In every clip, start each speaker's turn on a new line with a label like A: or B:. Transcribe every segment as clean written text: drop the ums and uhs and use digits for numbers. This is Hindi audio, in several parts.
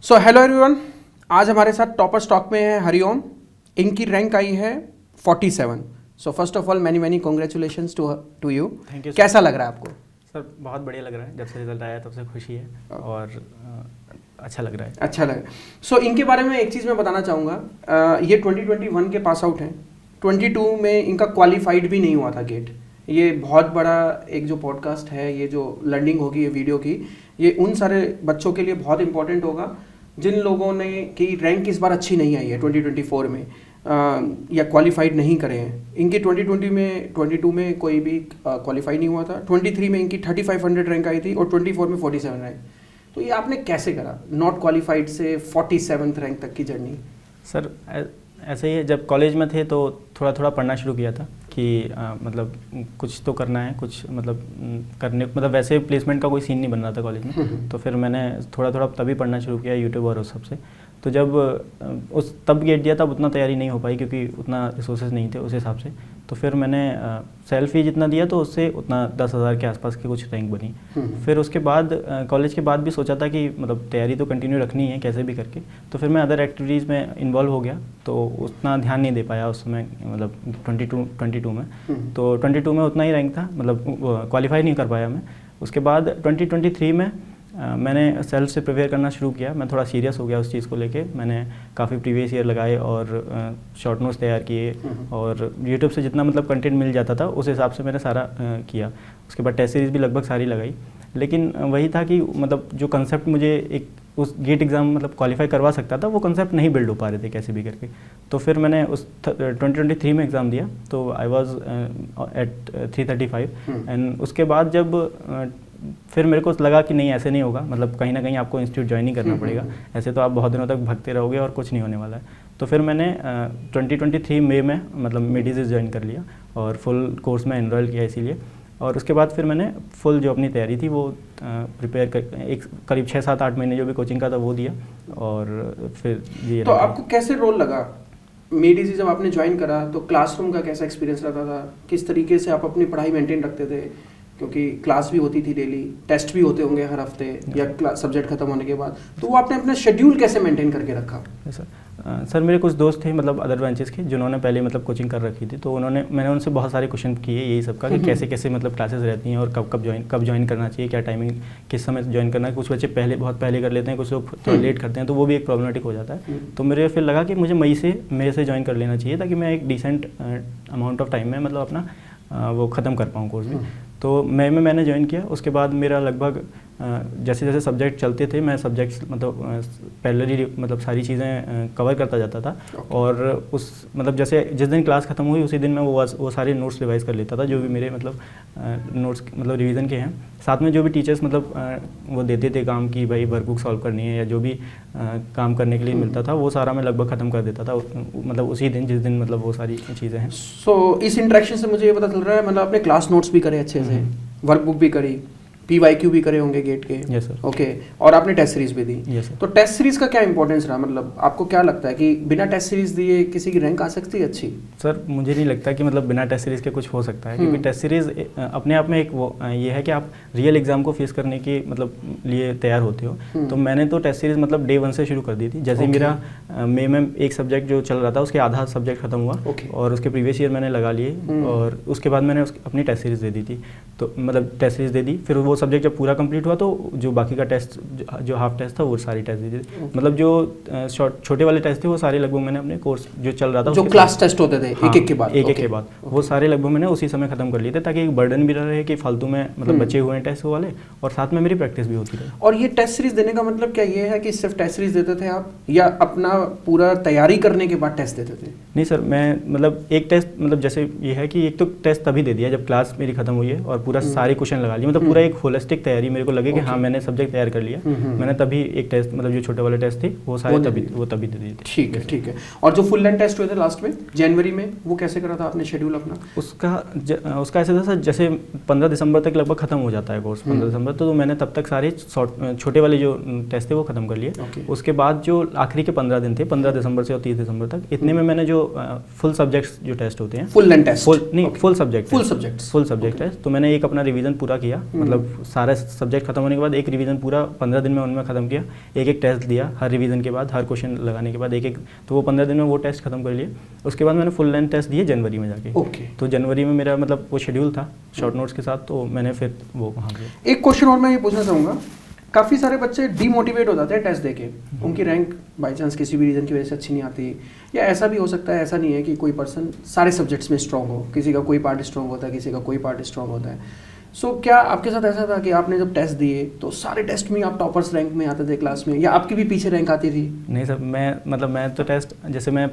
A: सो हेलो एवरीवन, आज हमारे साथ टॉपर स्टॉक में है हरिओम। इनकी रैंक आई है 47। So first of all many congratulations to you.
B: Thank you.
A: कैसा लग रहा है आपको?
B: सर बहुत बढ़िया लग रहा है, जब से रिजल्ट आया तब से खुशी है और अच्छा लग रहा है।
A: अच्छा लगा। सो इनके बारे में एक चीज़ मैं बताना चाहूँगा, ये 2021 के पास आउट हैं। 22 में इनका क्वालिफाइड भी नहीं हुआ था गेट। ये बहुत बड़ा एक जो पॉडकास्ट है, ये जो लर्निंग होगी ये वीडियो की, ये उन सारे बच्चों के लिए बहुत इंपॉर्टेंट होगा जिन लोगों ने की रैंक इस बार अच्छी नहीं आई है 2024 में, या क्वालिफाइड नहीं करे हैं। इनकी 22 में कोई भी क्वालिफाई नहीं हुआ था। 23 में इनकी 3500 रैंक आई थी और 24 में 47 रैंक। तो ये आपने कैसे करा नॉट क्वालिफाइड से 47th रैंक तक की जर्नी?
B: सर ऐसे ही है, जब कॉलेज में थे तो थोड़ा थोड़ा पढ़ना शुरू किया था कि मतलब कुछ तो करना है, कुछ मतलब करने, मतलब वैसे प्लेसमेंट का कोई सीन नहीं बन रहा था कॉलेज में। तो फिर मैंने थोड़ा थोड़ा तभी पढ़ना शुरू किया यूट्यूब और उस सबसे। तो जब तब गेट दिया तब उतना तैयारी नहीं हो पाई क्योंकि उतना रिसोर्सेज नहीं थे उस हिसाब से। तो फिर मैंने सेल्फ ही जितना दिया तो उससे उतना 10,000 के आसपास की कुछ रैंक बनी। फिर उसके बाद कॉलेज के बाद भी सोचा था कि मतलब तैयारी तो कंटिन्यू रखनी है कैसे भी करके। तो फिर मैं अदर एक्टिविटीज़ में इन्वॉल्व हो गया, तो उतना ध्यान नहीं दे पाया उस समय, मतलब 22 में। तो 22 में उतना ही रैंक था, मतलब क्वालिफाई नहीं कर पाया मैं। उसके बाद 2023 में मैंने सेल्फ से प्रिपेयर करना शुरू किया। मैं थोड़ा सीरियस हो गया उस चीज़ को लेके। मैंने काफ़ी प्रीवियस ईयर लगाए और शॉर्ट नोट्स तैयार किए और यूट्यूब से जितना मतलब कंटेंट मिल जाता था उस हिसाब से मैंने सारा किया। उसके बाद टेस्ट सीरीज़ भी लगभग सारी लगाई। लेकिन वही था कि मतलब जो कंसेप्ट मुझे एक उस गेट एग्ज़ाम मतलब क्वालिफाई करवा सकता था, वो कंसेप्ट नहीं बिल्ड हो पा रहे थे कैसे भी करके। तो फिर मैंने उस 2023 में एग्ज़ाम दिया, तो आई वॉज एट 335। एंड उसके बाद जब फिर मेरे को लगा कि नहीं ऐसे नहीं होगा, मतलब कहीं ना कहीं आपको इंस्टीट्यूट ज्वाइन ही करना पड़ेगा, ऐसे तो आप बहुत दिनों तक भगते रहोगे और कुछ नहीं होने वाला है। तो फिर मैंने 2023 मई में मतलब मिड-डिजिस ज्वाइन कर लिया और फुल कोर्स में एनरोल किया इसीलिए। और उसके बाद फिर मैंने फुल जो अपनी तैयारी थी वो प्रिपेयर कर एक करीब 6-7-8 महीने जो भी कोचिंग का था वो दिया और फिर ये।
A: तो आपको कैसे रोल लगा मेडिसी जब आपने ज्वाइन करा? तो क्लासरूम का कैसा एक्सपीरियंस रहता था? किस तरीके से आप अपनी पढ़ाई मेंटेन रखते थे? क्योंकि क्लास भी होती थी डेली, टेस्ट भी होते होंगे हर हफ्ते या सब्जेक्ट खत्म होने के बाद, तो वो आपने अपना शेड्यूल कैसे मेंटेन करके रखा?
B: सर मेरे कुछ दोस्त थे मतलब अदर ब्रांचेस के, जिन्होंने पहले मतलब कोचिंग कर रखी थी। तो मैंने उनसे बहुत सारे क्वेश्चन किए यही सब का कि कैसे कैसे मतलब क्लासेस रहती हैं और कब ज्वाइन करना चाहिए, क्या टाइमिंग, किस समय ज्वाइन करना है। कुछ बच्चे बहुत पहले कर लेते हैं, कुछ लोग थोड़ा लेट करते हैं, तो वो भी एक प्रॉब्लमेटिक हो जाता है। तो मेरे फिर लगा कि मुझे मेरे से ज्वाइन कर लेना चाहिए ताकि मैं एक डिसेंट अमाउंट ऑफ टाइम में मतलब अपना वो ख़त्म कर पाऊँ कोर्स भी। तो मई में मैंने ज्वाइन किया। उसके बाद मेरा लगभग जैसे जैसे सब्जेक्ट चलते थे मैं सब्जेक्ट्स मतलब पैरेलली मतलब सारी चीज़ें कवर करता जाता था। और उस मतलब जैसे जिस दिन क्लास ख़त्म हुई उसी दिन मैं वो सारे नोट्स रिवाइज कर लेता था जो भी मेरे मतलब नोट्स मतलब रिवीजन के हैं। साथ में जो भी टीचर्स मतलब वो देते थे काम की भाई वर्कबुक सॉल्व करनी है या जो भी काम करने के लिए मिलता था वो सारा मैं लगभग ख़त्म कर देता था मतलब उसी दिन जिस दिन मतलब वो सारी चीज़ें हैं।
A: सो इस इंटरेक्शन से मुझे ये पता चल रहा है मतलब आपने क्लास नोट्स भी करे अच्छे से, वर्कबुक भी करी, PYQ भी करे होंगे गेट के।
B: Yes sir.
A: ओके, और आपने टेस्ट सीरीज भी दी।
B: Yes sir.
A: तो टेस्ट सीरीज का क्या इंपॉर्टेंस रहा? मतलब आपको क्या लगता है कि बिना टेस्ट सीरीज दिए किसी की रैंक आ सकती है अच्छी?
B: सर मुझे नहीं लगता कि मतलब बिना टेस्ट सीरीज़ के कुछ हो सकता है, क्योंकि टेस्ट सीरीज़ अपने आप में एक वो ये है कि आप रियल एग्जाम को फेस करने के मतलब लिए तैयार होते हो। तो मैंने तो टेस्ट सीरीज़ मतलब डे 1 से शुरू कर दी थी। जैसे मेरा मई में एक सब्जेक्ट जो चल रहा था उसके आधा सब्जेक्ट खत्म हुआ और उसके प्रीवियस ईयर मैंने लगा लिए और उसके बाद मैंने अपनी टेस्ट सीरीज़ दे दी थी। तो मतलब टेस्ट सीरीज़ दे दी, फिर वो सब्जेक्ट जब पूरा कंप्लीट हुआ तो जो बाकी का टेस्ट जो हाफ टेस्ट था वो सारी टेस्ट दी थी। मतलब जो छोटे वाले टेस्ट थे वो सारे लगभग मैंने अपने कोर्स जो चल रहा था
A: जो क्लास टेस्ट होते थे एक एक के बाद
B: वो सारे लगभग मैंने उसी समय खत्म कर लिए थे ताकि एक बर्डन भी ना रहे कि फालतू में मतलब बचे हुए हैं टेस्ट वाले और साथ में मेरी प्रैक्टिस भी होती रही।
A: और ये टेस्ट सीरीज देने का मतलब क्या ये है कि सिर्फ टेस्ट सीरीज देते थे आप या अपना पूरा तैयारी करने के बाद टेस्ट देते थे?
B: नहीं सर, मैं मतलब एक टेस्ट मतलब जैसे ये है कि एक तो टेस्ट तभी दे दिया जब क्लास मेरी खत्म हुई है और पूरा सारे क्वेश्चन लगा लिए, मतलब पूरा एक होलिस्टिक तैयारी मेरे को लगे कि हाँ मैंने सब्जेक्ट तैयार कर लिया। मैंने तभी एक टेस्ट मतलब जो छोटे वाले टेस्ट थे वो सारे तभी दे दिए थे।
A: ठीक है ठीक है। और जो फुल लेंथ टेस्ट हुए थे लास्ट में जनवरी में वो कैसे करा था आपने शेड्यूल अपना?
B: उसका ऐसा था सर, जैसे 15 दिसंबर तक लगभग खत्म हो जाता है कोर्स 15 दिसंबर, तो मैंने तब तक सारे छोटे वाले जो टेस्ट थे वो खत्म कर लिए। उसके बाद जो आखिरी के 15 दिन थे 15 दिसंबर से और 30 दिसंबर तक, इतने में मैंने जो फुल सब्जेक्ट्स जो टेस्ट होते हैं
A: full length test
B: full subject test, तो मैंने एक अपना रिवीजन पूरा किया, मतलब जब सारा सब्जेक्ट खत्म होने के बाद एक रिवीजन पूरा 15 दिन में उनमें ख़त्म किया, एक एक टेस्ट दिया हर रिवीजन के बाद, हर क्वेश्चन लगाने के बाद एक एक, तो वो 15 दिन में वो टेस्ट खत्म कर लिए। उसके बाद मैंने फुल लेंथ टेस्ट दिए जनवरी में जाके।
A: ओके।
B: तो जनवरी में मेरा मतलब वो शेड्यूल था शॉर्ट नोट्स के साथ, तो मैंने फिर वो वहाँ पे।
A: एक क्वेश्चन और मैं ये पूछना चाहूँगा, काफ़ी सारे बच्चे डीमोटिवेट हो जाते हैं टेस्ट देके, उनकी रैंक बाई चांस किसी भी रीज़न की वजह से अच्छी नहीं आती, या ऐसा भी हो सकता है, ऐसा नहीं है कि कोई पर्सन सारे सब्जेक्ट्स में स्ट्रॉन्ग हो, किसी का कोई पार्ट स्ट्रॉन्ग होता है, किसी का कोई पार्ट स्ट्रॉन्ग होता है। सो क्या आपके साथ ऐसा था कि आपने जब टेस्ट दिए तो सारे टेस्ट में आप टॉपर्स रैंक में आते थे क्लास में, या आपकी भी पीछे रैंक आती थी?
B: नहीं सर, मैं तो टेस्ट, जैसे मैं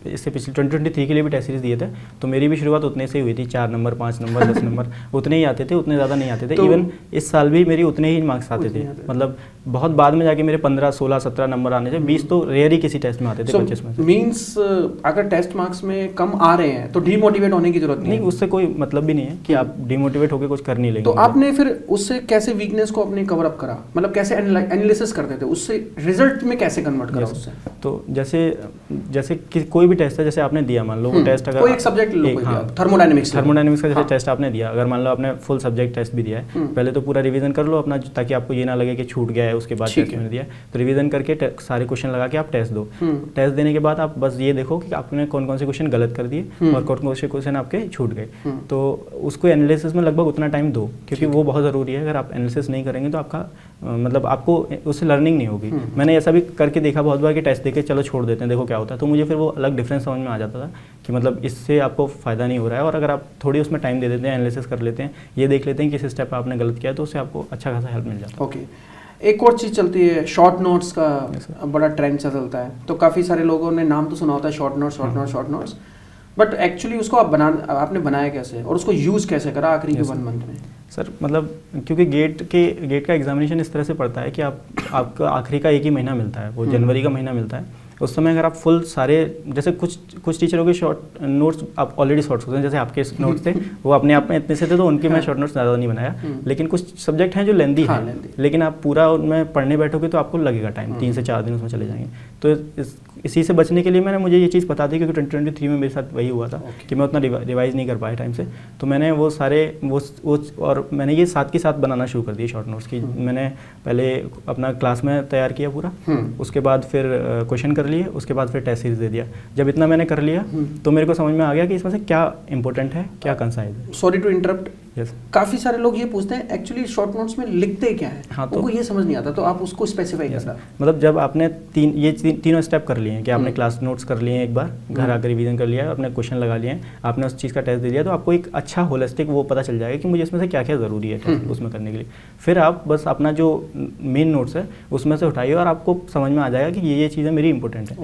B: इससे पिछले 2023 के लिए भी टेस्ट सीरीज दिए थे, तो मेरी भी शुरुआत उतने से ही हुई थी, 4 नंबर 5 नंबर 10 नंबर उतने ही आते थे, उतने ज़्यादा नहीं आते थे। तो इवन इस साल भी मेरी उतने ही मार्क्स आते थे, मतलब बहुत बाद में जाके मेरे 15 16 17 नंबर आने थे, 20 तो रेयर ही किसी टेस्ट में आते थे 25 में।
A: मीन्स अगर टेस्ट मार्क्स में कम आ रहे हैं तो डीमोटिवेट होने की जरूरत नहीं है?
B: उससे कोई मतलब भी नहीं है कि आप डीमोटिवेट होकर कुछ कर नहीं लेंगे।
A: तो आपने फिर उससे कैसे वीकनेस को अपने कवर अप करा, मतलब कैसे एनालिसिस करते थे, उससे रिजल्ट में कैसे कन्वर्ट करा उससे?
B: तो जैसे कोई भी टेस्ट है, जैसे आपने दिया, मान लो वो टेस्ट अगर
A: कोई एक सब्जेक्ट लो, थर्मोडायनेमिक्स
B: का जैसे टेस्ट आपने दिया, अगर मान लो आपने फुल सब्जेक्ट टेस्ट भी दिया है, पहले तो पूरा रिवीजन कर लो अपना, ताकि आपको ये ना लगे कि छूट गया है उसके बाद टेस्ट मैंने दिया। तो रिवीजन करके सारे क्वेश्चन लगा के आप टेस्ट दो। टेस्ट देने के बाद आप बस ये देखो कि आपने कौन कौन से क्वेश्चन गलत कर दिए और कौन कौन से क्वेश्चन आपके छूट गए। तो उसको एनालिसिस में लगभग उतना टाइम दो, क्योंकि वो बहुत ज़रूरी है। अगर आप एनालिसिस नहीं करेंगे तो आपका मतलब आपको उससे लर्निंग नहीं होगी। मैंने ऐसा भी करके देखा बहुत बार कि टेस्ट देके चलो छोड़ देते हैं, देखो क्या होता है। तो मुझे फिर वो अलग डिफरेंस समझ में आ जाता था कि मतलब इससे आपको फ़ायदा नहीं हो रहा है, और अगर आप थोड़ी उसमें टाइम दे देते हैं, एनालिसिस कर लेते हैं, ये देख लेते हैं कि किस स्टेप पर आपने गलत किया, तो उससे आपको अच्छा खासा हेल्प मिल जाता है।
A: ओके। एक और चीज़ चलती है, शॉर्ट नोट्स का बड़ा ट्रेंड चलता है। तो काफ़ी सारे लोगों ने नाम तो सुना होता है शॉर्ट नोट्स, बट एक्चुअली उसको आपने बनाया कैसे और उसको यूज़ कैसे करा आखिरी के 1 मंथ में?
B: सर मतलब क्योंकि गेट का एग्जामिनेशन इस तरह से पड़ता है कि आपका आखिरी का 1 ही महीना मिलता है, वो जनवरी का महीना मिलता है। उस समय अगर आप फुल सारे, जैसे कुछ टीचरों के शॉर्ट नोट्स आप ऑलरेडी शॉर्ट होते हैं, जैसे आपके नोट्स थे वो अपने आप में इतने से थे, तो उनके मैं शॉर्ट नोट्स ज़्यादा नहीं बनाया। लेकिन कुछ सब्जेक्ट हैं जो लेंदी है, लेकिन आप पूरा उनमें पढ़ने बैठोगे तो आपको लगेगा टाइम, 3 से 4 दिन उसमें चले जाएंगे। तो इसी से बचने के लिए मुझे ये चीज़ पता थी, क्योंकि 2023 में मेरे साथ वही हुआ था कि मैं उतना रिवाइज़ नहीं कर पाया टाइम से। तो मैंने वो सारे और मैंने ये साथ के साथ बनाना शुरू कर दिया शॉर्ट नोट्स की। मैंने पहले अपना क्लास में तैयार किया पूरा, उसके बाद फिर क्वेश्चन कर लिए, उसके बाद फिर टेस्ट सीरीज दे दिया। जब इतना मैंने कर लिया तो मेरे को समझ में आ गया कि इसमें से क्या इंपॉर्टेंट है, क्या कंसाइज है।
A: Sorry to interrupt,
B: Yes.
A: काफ़ी सारे लोग ये पूछते हैं एक्चुअली शॉर्ट नोट्स में लिखते क्या है,
B: हाँ, तो
A: उनको ये समझ नहीं आता, तो आप उसको स्पेसिफाई करना।
B: मतलब जब आपने तीनों स्टेप कर लिए हैं कि आपने क्लास नोट्स कर लिए हैं, एक बार घर आकर रिवीजन कर लिया है, आपने क्वेश्चन लगा लिए हैं, आपने उस चीज़ का टेस्ट दे दिया, तो आपको एक अच्छा होलिस्टिक वो पता चल जाएगा कि मुझे इसमें से क्या क्या ज़रूरी है टेस्ट उसमें करने के लिए। फिर आप बस अपना जो मेन नोट्स है उसमें से उठाइए और आपको समझ में आ जाएगा कि ये चीज़ें मेरी इंपॉर्टेंट है।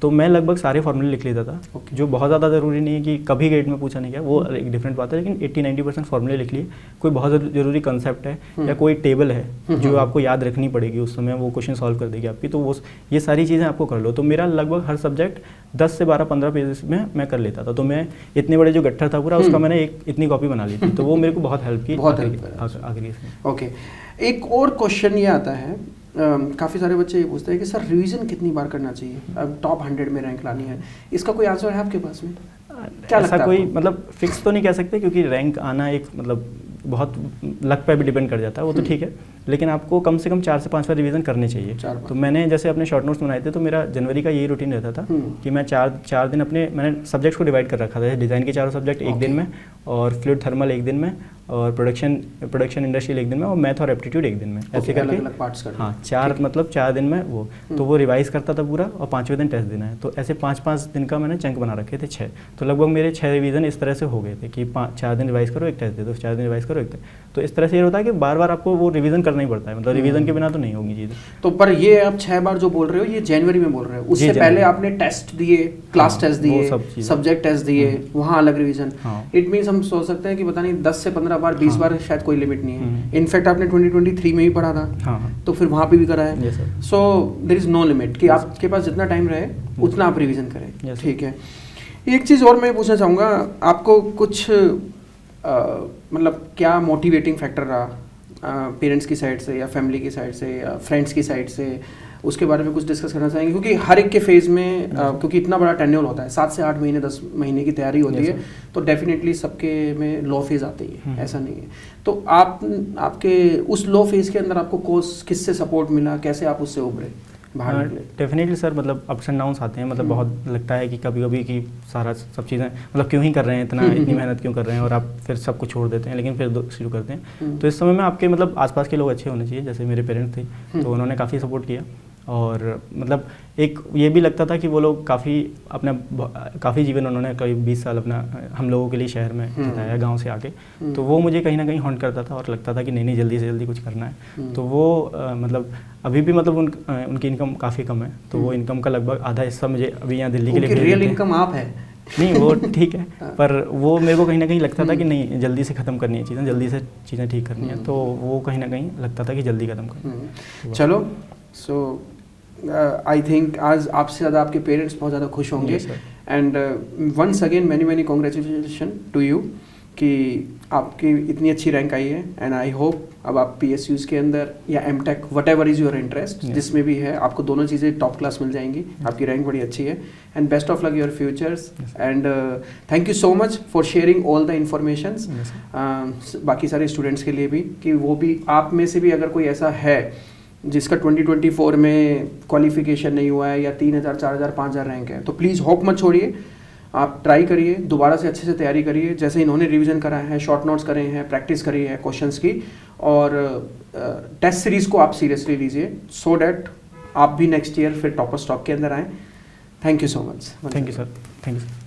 B: तो मैं लगभग सारे फॉर्मूले लिख लेता था, जो बहुत ज़्यादा ज़रूरी नहीं है कि कभी गेट में पूछा नहीं गया, वो एक डिफरेंट बात है, लेकिन 80-90% फॉर्मूले लिख लिए। कोई बहुत ज़रूरी कंसेप्ट है या कोई टेबल है जो आपको याद रखनी पड़ेगी, उस समय वो क्वेश्चन सॉल्व कर देगी आपकी, तो वो ये सारी चीज़ें आपको कर लो। तो मेरा लगभग हर सब्जेक्ट 10 से 12-15 पेजेस में मैं कर लेता था। तो मैं इतने बड़े जो गट्ठर था पूरा, उसका मैंने इतनी कॉपी बना ली थी, तो वो मेरे को बहुत हेल्प की आखिरी।
A: ओके, एक और क्वेश्चन ये आता है, काफ़ी सारे बच्चे ये पूछते हैं कि सर रिवीजन कितनी बार करना चाहिए, अब टॉप 100 में रैंक लानी है, इसका कोई आंसर है आपके पास में? क्या
B: ऐसा कोई मतलब फिक्स तो नहीं कह सकते, क्योंकि रैंक आना एक मतलब बहुत लक पे भी डिपेंड कर जाता है, वो तो ठीक है, लेकिन आपको कम से कम 4 से 5 बार रिवीजन करने चाहिए। तो मैंने जैसे अपने शॉर्ट नोट्स बनाए थे, तो मेरा जनवरी का यही रूटीन रहता था कि मैं 4 दिन मैंने सब्जेक्ट्स को डिवाइड कर रखा था। डिज़ाइन के 4 सब्जेक्ट एक दिन में, और फ्लूइड थर्मल एक दिन में, और प्रोडक्शन इंडस्ट्रियल एक दिन में, और मैथ और एप्टीट्यूड एक दिन में, ऐसे करके हाँ 4 दिन में वो रिवाइज करता था पूरा, और 5वें दिन टेस्ट देना है। तो ऐसे 5-5 दिन का मैंने चंक बना रखे थे 6, तो लगभग मेरे 6 रिवीजन इस तरह से हो गए थे कि 4 दिन रिवाइज करो, एक टेस्ट दे दो, 4 दिन रिवाइज करो, एक टेस्ट। तो इस तरह से ये होता है कि बार बार आपको वो रिवीजन करना ही पड़ता है, मतलब रिवीजन के बिना तो नहीं होगी चीज़।
A: तो पर ये आप 6 बार जो बोल रहे हो, ये जनवरी में बोल रहे हो, उससे पहले आपने टेस्ट दिए, क्लास टेस्ट दिए, सब्जेक्ट टेस्ट दिए, वहाँ अलग रिवीजन। इट मीन्स हम सोच सकते हैं कि पता नहीं 10 से 15 बार 20 बार शायद कोई लिमिट नहीं है। इनफैक्ट आपने 2023 में भी पढ़ा था, तो फिर वहाँ पे भी करा है। So there is no limit कि आपके पास जितना टाइम रहे उतना आप रिवीजन करें। ठीक है, एक चीज़ और मैं पूछना चाहूँगा, आपको कुछ मतलब क्या मोटिवेटिंग फैक्टर रहा पेरेंट्स की साइड से, या फैमिली की साइड से, या फ्रेंड्स की साइड से, उसके बारे में कुछ डिस्कस करना चाहेंगे, क्योंकि हर एक के फेज़ में क्योंकि इतना बड़ा टेन्योर होता है, 7 से 8 महीने 10 महीने की तैयारी होती है, तो डेफिनेटली सबके में लो फेज़ आती है, ऐसा नहीं है। तो आपके उस लो फेज़ के अंदर आपको कोर्स किससे सपोर्ट मिला, कैसे आप उससे उभरे?
B: डेफिनेटली सर, मतलब अप्स एंड डाउन्स आते हैं, मतलब बहुत लगता है कि कभी कभी कि सारा सब चीज़ें मतलब क्यों ही कर रहे हैं, इतनी मेहनत क्यों कर रहे हैं, और आप फिर सब कुछ छोड़ देते हैं, लेकिन फिर शुरू करते हैं। तो इस समय में आपके मतलब आसपास के लोग अच्छे होने चाहिए, जैसे मेरे पेरेंट्स थे तो उन्होंने काफ़ी सपोर्ट किया, और मतलब एक ये भी लगता था कि वो लोग काफ़ी जीवन उन्होंने करीब 20 साल अपना हम लोगों के लिए शहर में बिताया गांव से आके, तो वो मुझे कहीं ना कहीं हॉन्ट करता था और लगता था कि नहीं जल्दी से जल्दी कुछ करना है। तो वो मतलब अभी भी मतलब उनकी इनकम काफ़ी कम है, तो वो इनकम का लगभग आधा हिस्सा मुझे अभी यहाँ दिल्ली के लिए
A: रियल इनकम आप है
B: नहीं, वो ठीक है, पर वो मेरे को कहीं ना कहीं लगता था कि नहीं जल्दी से ख़त्म करनी है चीज़ें, जल्दी से चीज़ें ठीक करनी है, तो वो कहीं ना कहीं लगता था कि जल्दी ख़त्म करनी।
A: चलो, सो आई थिंक आज आपसे ज़्यादा आपके पेरेंट्स बहुत ज़्यादा खुश होंगे, and once again many congratulation to you कि आपकी इतनी अच्छी रैंक आई है, एंड आई होप अब आप PSUs के अंदर या MTech what ever is your interest जिसमें भी है, आपको दोनों चीज़ें टॉप क्लास मिल जाएंगी, आपकी रैंक बड़ी अच्छी है, and best of luck your futures, and thank you so much for sharing all the informations बाकी सारे स्टूडेंट्स के लिए भी, कि वो भी आप में से भी अगर कोई ऐसा है जिसका 2024 में क्वालिफिकेशन नहीं हुआ है या 3000, 4000, 5000 रैंक है, तो प्लीज़ होप मत छोड़िए, आप ट्राई करिए, दोबारा से अच्छे से तैयारी करिए, जैसे इन्होंने रिवीजन करा है, शॉर्ट नोट्स करे हैं, प्रैक्टिस करी है क्वेश्चंस की, और टेस्ट सीरीज़ को आप सीरियसली लीजिए, सो डैट आप भी नेक्स्ट ईयर फिर टॉपर स्टॉक के अंदर आएँ। Thank you so much.
B: Thank you sir, thank you.